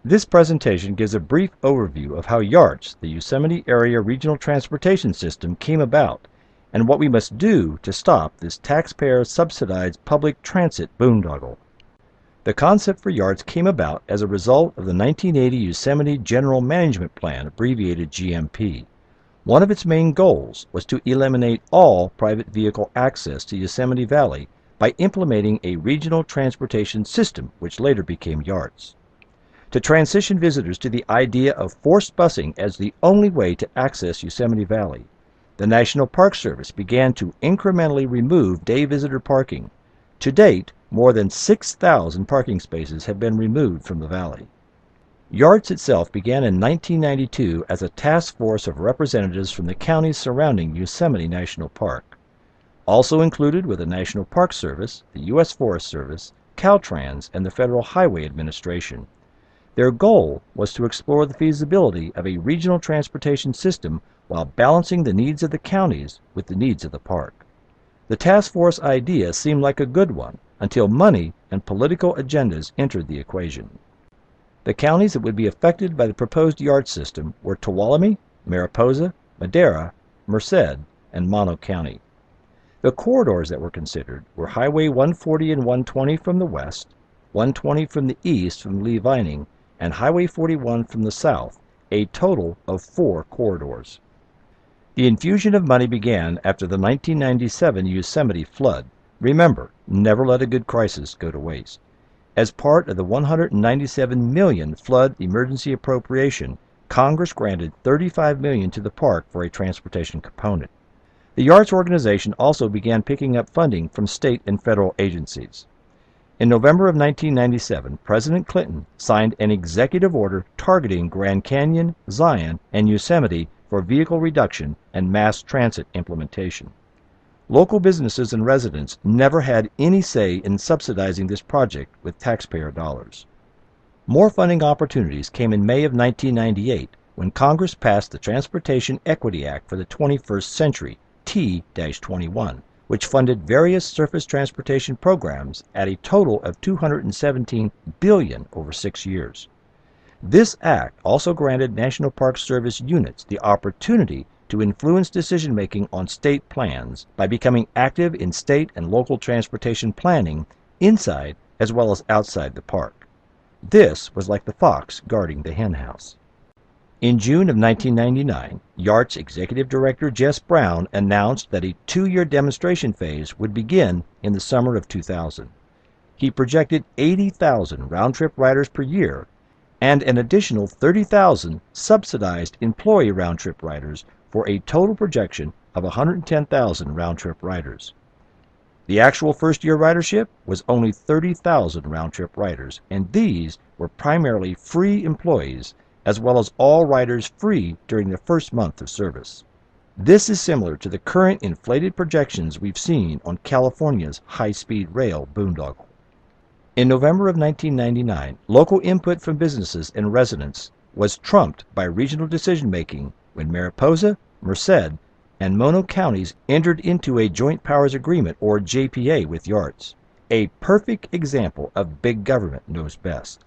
This presentation gives a brief overview of how YARTS, the Yosemite Area Regional Transportation System, came about and what we must do to stop this taxpayer-subsidized public transit boondoggle. The concept for YARTS came about as a result of the 1980 Yosemite General Management Plan, abbreviated GMP. One of its main goals was to eliminate all private vehicle access to Yosemite Valley by implementing a regional transportation system, which later became YARTS. To transition visitors to the idea of forced busing as the only way to access Yosemite Valley, the National Park Service began to incrementally remove day visitor parking. To date, more than 6,000 parking spaces have been removed from the valley. YARTS itself began in 1992 as a task force of representatives from the counties surrounding Yosemite National Park. Also included were the National Park Service, the U.S. Forest Service, Caltrans, and the Federal Highway Administration. Their goal was to explore the feasibility of a regional transportation system while balancing the needs of the counties with the needs of the park. The task force idea seemed like a good one until money and political agendas entered the equation. The counties that would be affected by the proposed YARTS system were Tuolumne, Mariposa, Madera, Merced, and Mono County. The corridors that were considered were Highway 140 and 120 from the west, 120 from the east from Lee Vining, and Highway 41 from the south, a total of 4 corridors. The infusion of money began after the 1997 Yosemite flood. Remember, never let a good crisis go to waste. As part of the $197 million flood emergency appropriation, Congress granted $35 million to the park for a transportation component. The YARTS organization also began picking up funding from state and federal agencies. In November of 1997, President Clinton signed an executive order targeting Grand Canyon, Zion, and Yosemite for vehicle reduction and mass transit implementation. Local businesses and residents never had any say in subsidizing this project with taxpayer dollars. More funding opportunities came in May of 1998 when Congress passed the Transportation Equity Act for the 21st Century, T-21, which funded various surface transportation programs at a total of $217 billion over 6 years. This act also granted National Park Service units the opportunity to influence decision-making on state plans by becoming active in state and local transportation planning inside as well as outside the park. This was like the fox guarding the henhouse. In June of 1999, YARTS Executive Director Jess Brown announced that a 2-year demonstration phase would begin in the summer of 2000. He projected 80,000 round-trip riders per year and an additional 30,000 subsidized employee round-trip riders for a total projection of 110,000 round-trip riders. The actual first-year ridership was only 30,000 round-trip riders, and these were primarily free employees as well as all riders free during the first month of service. This is similar to the current inflated projections we've seen on California's high-speed rail boondoggle. In November of 1999, local input from businesses and residents was trumped by regional decision-making when Mariposa, Merced, and Mono counties entered into a Joint Powers Agreement, or JPA, with YARTS, a perfect example of big government knows best.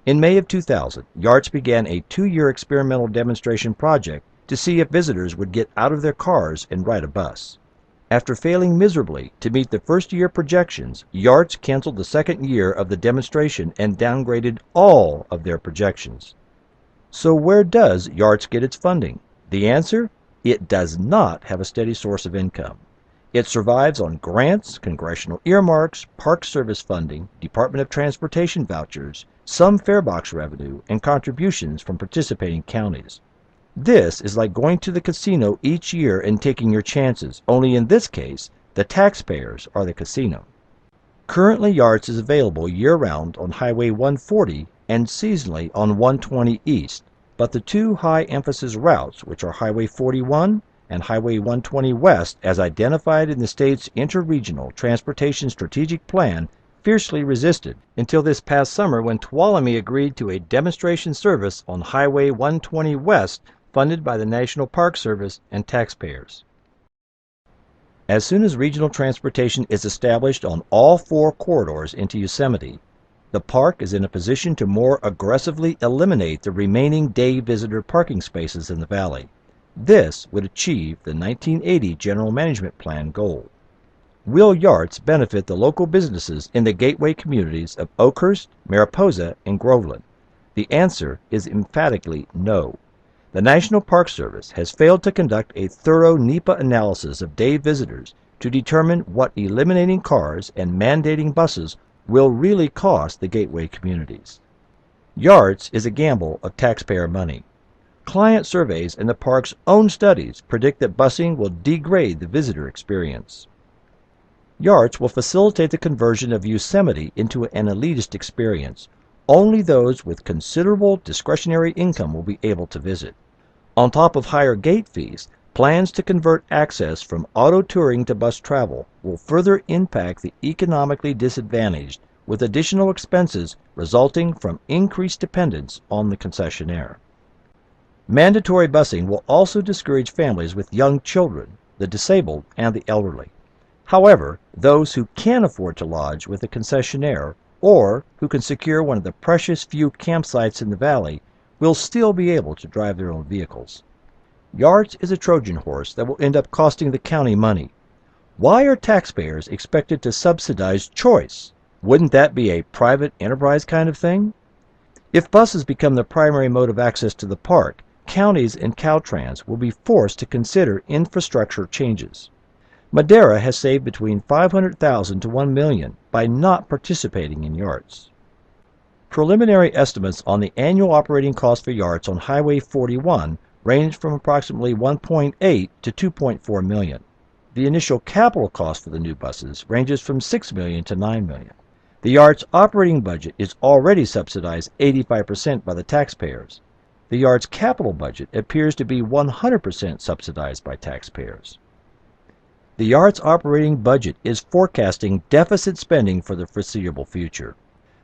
In May of 2000, YARTS began a 2-year experimental demonstration project to see if visitors would get out of their cars and ride a bus. After failing miserably to meet the first-year projections, YARTS canceled the second year of the demonstration and downgraded all of their projections. So where does YARTS get its funding? The answer? It does not have a steady source of income. It survives on grants, congressional earmarks, Park Service funding, Department of Transportation vouchers, some farebox revenue, and contributions from participating counties. This is like going to the casino each year and taking your chances, only in this case, the taxpayers are the casino. Currently, YARTS is available year-round on Highway 140 and seasonally on 120 East, but the 2 high-emphasis routes, which are Highway 41 and Highway 120 West, as identified in the state's Interregional Transportation Strategic Plan, fiercely resisted until this past summer when Tuolumne agreed to a demonstration service on Highway 120 West funded by the National Park Service and taxpayers. As soon as regional transportation is established on all 4 corridors into Yosemite, The park is in a position to more aggressively eliminate the remaining day visitor parking spaces in the valley. This would achieve the 1980 General Management Plan goal. Will YARTS benefit the local businesses in the gateway communities of Oakhurst, Mariposa, and Groveland? The answer is emphatically no. The National Park Service has failed to conduct a thorough NEPA analysis of day visitors to determine what eliminating cars and mandating buses will really cost the gateway communities. YARTS is a gamble of taxpayer money. Client surveys and the park's own studies predict that busing will degrade the visitor experience. YARTS will facilitate the conversion of Yosemite into an elitist experience. Only those with considerable discretionary income will be able to visit. On top of higher gate fees, plans to convert access from auto touring to bus travel will further impact the economically disadvantaged, with additional expenses resulting from increased dependence on the concessionaire. Mandatory busing will also discourage families with young children, the disabled, and the elderly. However, those who can afford to lodge with a concessionaire or who can secure one of the precious few campsites in the valley will still be able to drive their own vehicles. YARTS is a Trojan horse that will end up costing the county money. Why are taxpayers expected to subsidize choice? Wouldn't that be a private enterprise kind of thing? If buses become the primary mode of access to the park, counties and Caltrans will be forced to consider infrastructure changes. Madera has saved between $500,000 to $1 million by not participating in YARTS. Preliminary estimates on the annual operating cost for YARTS on Highway 41 range from approximately $1.8 to $2.4 million. The initial capital cost for the new buses ranges from $6 million to $9 million. The YARTS operating budget is already subsidized 85% by the taxpayers. The YARTS capital budget appears to be 100% subsidized by taxpayers. The YARTS operating budget is forecasting deficit spending for the foreseeable future.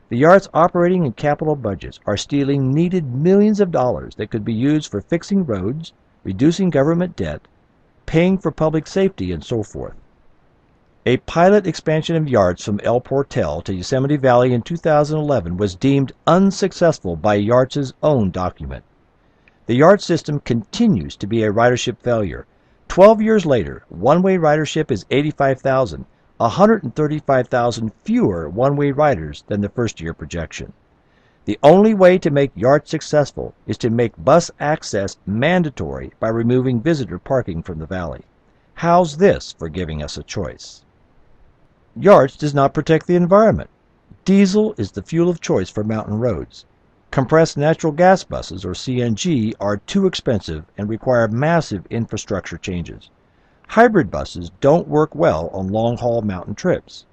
The YARTS operating and capital budgets are stealing needed millions of dollars that could be used for fixing roads, reducing government debt, paying for public safety, and so forth. A pilot expansion of YARTS from El Portal to Yosemite Valley in 2011 was deemed unsuccessful by YARTS's own document. The YARTS system continues to be a ridership failure. 12 years later, one-way ridership is 85,000, 135,000 fewer one-way riders than the first-year projection. The only way to make YARTS successful is to make bus access mandatory by removing visitor parking from the valley. How's this for giving us a choice? YARTS does not protect the environment. Diesel is the fuel of choice for mountain roads. Compressed natural gas buses, or CNG, are too expensive and require massive infrastructure changes. Hybrid buses don't work well on long-haul mountain trips.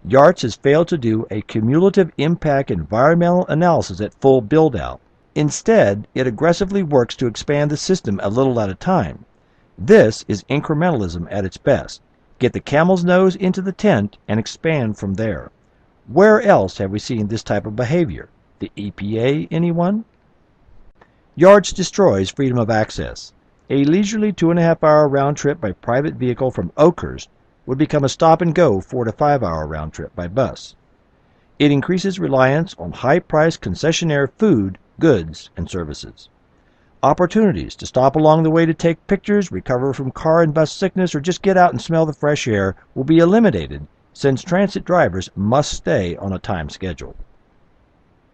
YARTS has failed to do a cumulative impact environmental analysis at full build-out. Instead, it aggressively works to expand the system a little at a time. This is incrementalism at its best. Get the camel's nose into the tent and expand from there. Where else have we seen this type of behavior? The EPA, anyone? YARTS destroys freedom of access. A leisurely 2.5-hour round trip by private vehicle from Oakhurst would become a stop-and-go 4 to 5-hour round trip by bus. It increases reliance on high-priced concessionaire food, goods, and services. Opportunities to stop along the way to take pictures, recover from car and bus sickness, or just get out and smell the fresh air will be eliminated since transit drivers must stay on a time schedule.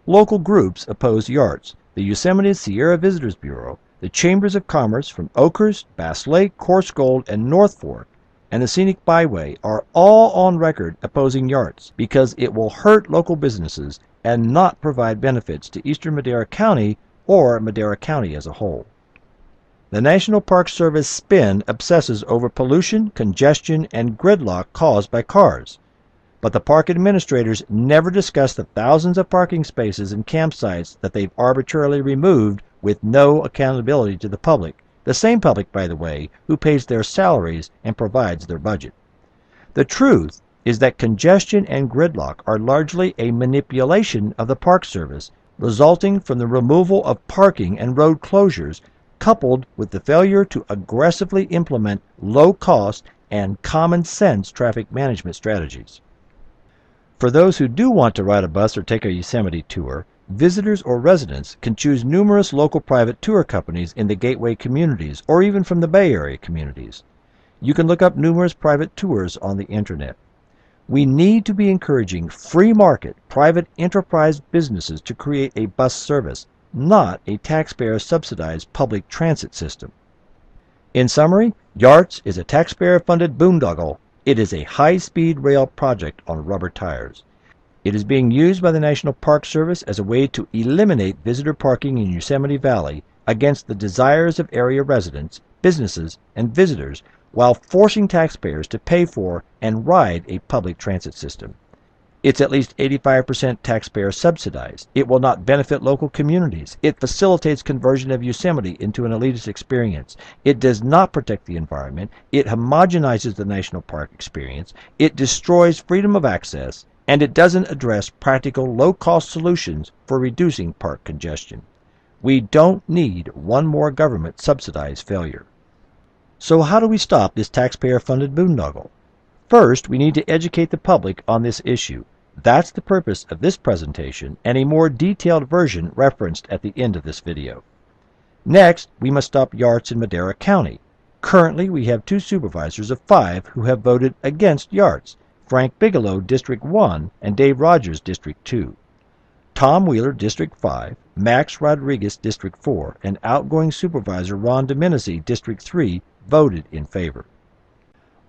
Local groups oppose YARTS. The Yosemite Sierra Visitors Bureau, the Chambers of Commerce from Oakhurst, Bass Lake, Coarse Gold, and North Fork, and the Scenic Byway are all on record opposing YARTS because it will hurt local businesses and not provide benefits to eastern Madera County or Madera County as a whole. The National Park Service spin obsesses over pollution, congestion, and gridlock caused by cars. But the park administrators never discuss the thousands of parking spaces and campsites that they've arbitrarily removed with no accountability to the public, the same public, by the way, who pays their salaries and provides their budget. The truth is that congestion and gridlock are largely a manipulation of the Park Service, resulting from the removal of parking and road closures, coupled with the failure to aggressively implement low-cost and common-sense traffic management strategies. For those who do want to ride a bus or take a Yosemite tour, visitors or residents can choose numerous local private tour companies in the Gateway communities or even from the Bay Area communities. You can look up numerous private tours on the internet. We need to be encouraging free market, private enterprise businesses to create a bus service, not a taxpayer-subsidized public transit system. In summary, YARTS is a taxpayer-funded boondoggle. It is a high-speed rail project on rubber tires. It is being used by the National Park Service as a way to eliminate visitor parking in Yosemite Valley against the desires of area residents, businesses, and visitors, while forcing taxpayers to pay for and ride a public transit system. It's at least 85% taxpayer subsidized. It will not benefit local communities. It facilitates conversion of Yosemite into an elitist experience. It does not protect the environment. It homogenizes the national park experience. It destroys freedom of access. And it doesn't address practical low-cost solutions for reducing park congestion. We don't need one more government-subsidized failure. So how do we stop this taxpayer-funded boondoggle? First, we need to educate the public on this issue. That's the purpose of this presentation and a more detailed version referenced at the end of this video. Next, we must stop YARTS in Madera County. Currently, we have 2 supervisors of 5 who have voted against YARTS, Frank Bigelow, District 1, and Dave Rogers, District 2. Tom Wheeler, District 5, Max Rodriguez, District 4, and outgoing Supervisor Ron Domenici, District 3, voted in favor.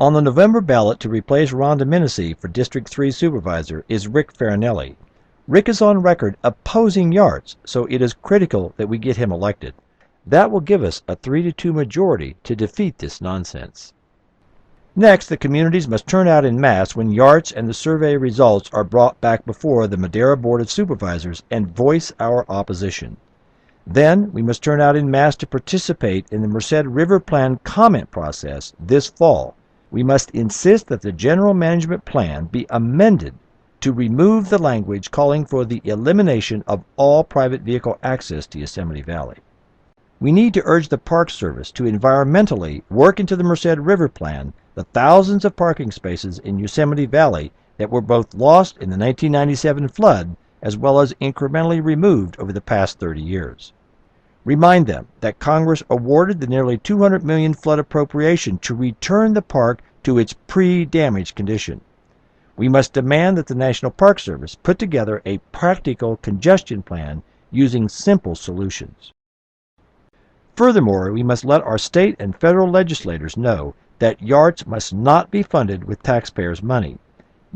On the November ballot to replace Ron Domenici for District 3 Supervisor is Rick Farinelli. Rick is on record opposing YARTS, so it is critical that we get him elected. That will give us a 3-2 majority to defeat this nonsense. Next, the communities must turn out en masse when YARTS and the survey results are brought back before the Madera Board of Supervisors and voice our opposition. Then, we must turn out en masse to participate in the Merced River Plan comment process this fall. We must insist that the General Management Plan be amended to remove the language calling for the elimination of all private vehicle access to Yosemite Valley. We need to urge the Park Service to environmentally work into the Merced River Plan the thousands of parking spaces in Yosemite Valley that were both lost in the 1997 flood as well as incrementally removed over the past 30 years. Remind them that Congress awarded the nearly $200 million flood appropriation to return the park to its pre-damage condition. We must demand that the National Park Service put together a practical congestion plan using simple solutions. Furthermore, we must let our state and federal legislators know that YARTS must not be funded with taxpayers' money.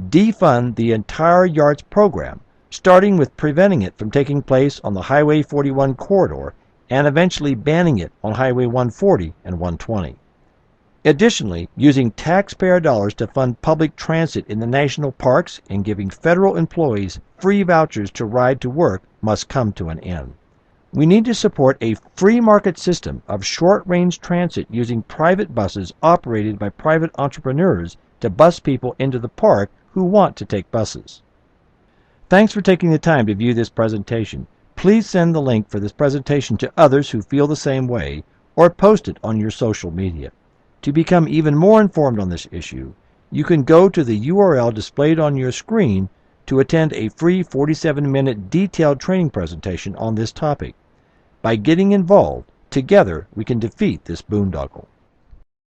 Defund the entire YARTS program, starting with preventing it from taking place on the Highway 41 corridor and eventually banning it on Highway 140 and 120. Additionally, using taxpayer dollars to fund public transit in the national parks and giving federal employees free vouchers to ride to work must come to an end. We need to support a free market system of short-range transit using private buses operated by private entrepreneurs to bus people into the park who want to take buses. Thanks for taking the time to view this presentation. Please send the link for this presentation to others who feel the same way or post it on your social media. To become even more informed on this issue, you can go to the URL displayed on your screen to attend a free 47-minute detailed training presentation on this topic. By getting involved, together we can defeat this boondoggle.